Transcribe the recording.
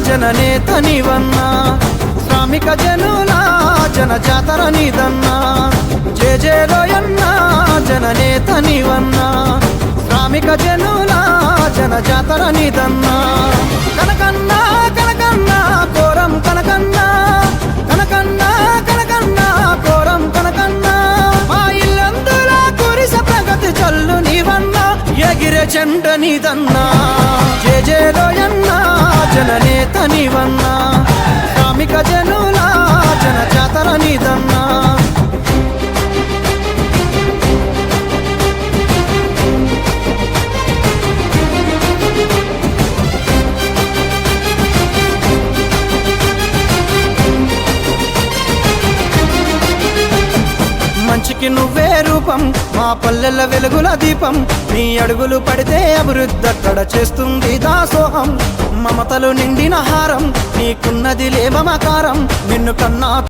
జననేత నీవన్నా, శ్రామిక జనుల జన జాతర నీదన్నా. జేజేలోయన్నా జననేత నీవన్నా, శ్రామిక జనుల జన జాతర నీదన్నా. కనకన్నా కనకన్నా కోరం కనకన్నా, కనకన్నా కనకన్నా కోరం కనకన్నా. మా ఇల్లందులా కురిస ప్రగతి చల్లు నీవన్నా, ఎగిరే చెండ నీదన్నా. జేజేలోయన్నా జననేత నీవన్నా, శ్రామిక జనుల జన జాతర నీదన్నా. మంచికి నువ్వే రూపం, మా పల్లెల వెలుగుల దీపం. నీ అడుగులు పడితే అభివృద్ధి అక్కడ చేస్తుంది దాసోహం. మమతలు నిండిన హారం నీకున్నది లే మమకారం, నిన్ను కన్నా